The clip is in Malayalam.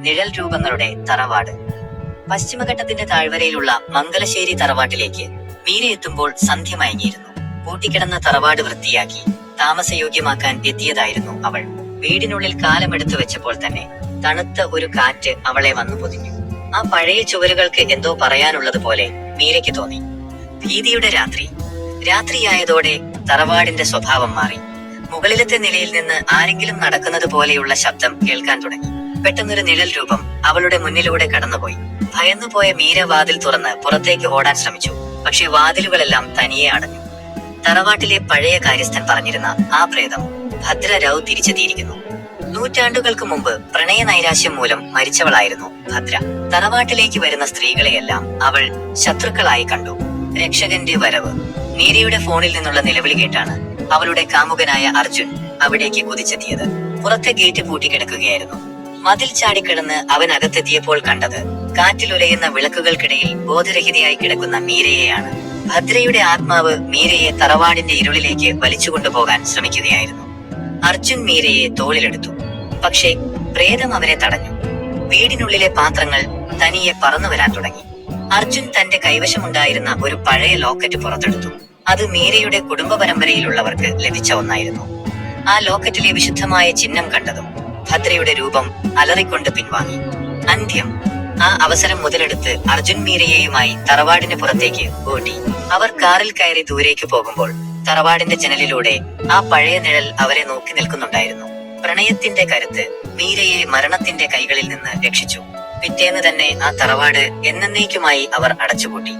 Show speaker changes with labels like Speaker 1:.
Speaker 1: നിഴൽ രൂപങ്ങളുടെ തറവാട്. പശ്ചിമഘട്ടത്തിന്റെ താഴ്വരയിലുള്ള മംഗലശ്ശേരി തറവാട്ടിലേക്ക് മീര എത്തുമ്പോൾ സന്ധ്യ മയങ്ങിയിരുന്നു. പൂട്ടിക്കിടന്ന തറവാട് വൃത്തിയാക്കി താമസയോഗ്യമാക്കാൻ എത്തിയതായിരുന്നു അവൾ. വീടിനുള്ളിൽ കാലമെടുത്തു വെച്ചപ്പോൾ തന്നെ തണുത്ത ഒരു കാറ്റ് അവളെ വന്നു പൊതിഞ്ഞു. ആ പഴയ ചുവരുകൾക്ക് എന്തോ പറയാനുള്ളത് പോലെ മീരയ്ക്ക് തോന്നി. ഭീതിയുടെ രാത്രി. രാത്രിയായതോടെ തറവാടിന്റെ സ്വഭാവം മാറി. മുകളിലത്തെ നിലയിൽ നിന്ന് ആരെങ്കിലും നടക്കുന്നത് പോലെയുള്ള ശബ്ദം കേൾക്കാൻ തുടങ്ങി. പെട്ടെന്നൊരു നിഴൽ രൂപം അവളുടെ മുന്നിലൂടെ കടന്നുപോയി. ഭയന്നുപോയ മീര വാതിൽ തുറന്ന് പുറത്തേക്ക് ഓടാൻ ശ്രമിച്ചു. പക്ഷെ വാതിലുകളെല്ലാം തനിയെ അടഞ്ഞു. തറവാട്ടിലെ പഴയ കാര്യസ്ഥൻ പറഞ്ഞിരുന്ന ആ പ്രേതം ഭദ്ര രൗ തിരിച്ചെത്തിയിരിക്കുന്നു. നൂറ്റാണ്ടുകൾക്ക് മുമ്പ് പ്രണയ നൈരാശ്യം മൂലം മരിച്ചവളായിരുന്നു ഭദ്ര. തറവാട്ടിലേക്ക് വരുന്ന സ്ത്രീകളെയെല്ലാം അവൾ ശത്രുക്കളായി കണ്ടു. രക്ഷകന്റെ വരവ്. മീരയുടെ ഫോണിൽ നിന്നുള്ള നിലവിളി കേട്ടാണ് അവളുടെ കാമുകനായ അർജുൻ അവിടേക്ക് കുതിച്ചെത്തിയത്. പുറത്തെ ഗേറ്റ് പൂട്ടിക്കിടക്കുകയായിരുന്നു. മതിൽ ചാടിക്കിടന്ന് അവൻ അകത്തെത്തിയപ്പോൾ കണ്ടത് കാറ്റിലുലയുന്ന വിളക്കുകൾക്കിടയിൽ ബോധരഹിതയായി കിടക്കുന്ന മീരയെയാണ്. ഭദ്രയുടെ ആത്മാവ് മീരയെ തറവാടിന്റെ ഇരുളിലേക്ക് വലിച്ചുകൊണ്ടുപോകാൻ ശ്രമിക്കുകയായിരുന്നു. അർജുൻ മീരയെ തോളിലെടുത്തു. പക്ഷേ പ്രേതം അവരെ തടഞ്ഞു. വീടിനുള്ളിലെ പാത്രങ്ങൾ തനിയെ പറന്നു വരാൻ തുടങ്ങി. അർജുൻ തന്റെ കൈവശമുണ്ടായിരുന്ന ഒരു പഴയ ലോക്കറ്റ് പുറത്തെടുത്തു. അത് മീരയുടെ കുടുംബ പരമ്പരയിലുള്ളവർക്ക് ലഭിച്ച ഒന്നായിരുന്നു. ആ ലോക്കറ്റിലെ വിശുദ്ധമായ ചിഹ്നം കണ്ടതും ഭദ്രയുടെ രൂപം അലറിക്കൊണ്ട് പിൻവാങ്ങി. അന്ത്യം. ആ അവസരം മുതലെടുത്ത് അർജുൻ മീരയെയുമായി തറവാടിന് പുറത്തേക്ക് ഓടി. അവർ കാറിൽ കയറി ദൂരേക്ക് പോകുമ്പോൾ തറവാടിന്റെ ജനലിലൂടെ ആ പഴയ നിഴൽ അവരെ നോക്കി നിൽക്കുന്നുണ്ടായിരുന്നു. പ്രണയത്തിന്റെ കരുത്ത് മീരയെ മരണത്തിന്റെ കൈകളിൽ നിന്ന് രക്ഷിച്ചു. പിറ്റേന്ന് തന്നെ ആ തറവാട് എന്നേക്കുമായി അവർ അടച്ചുപൂട്ടി.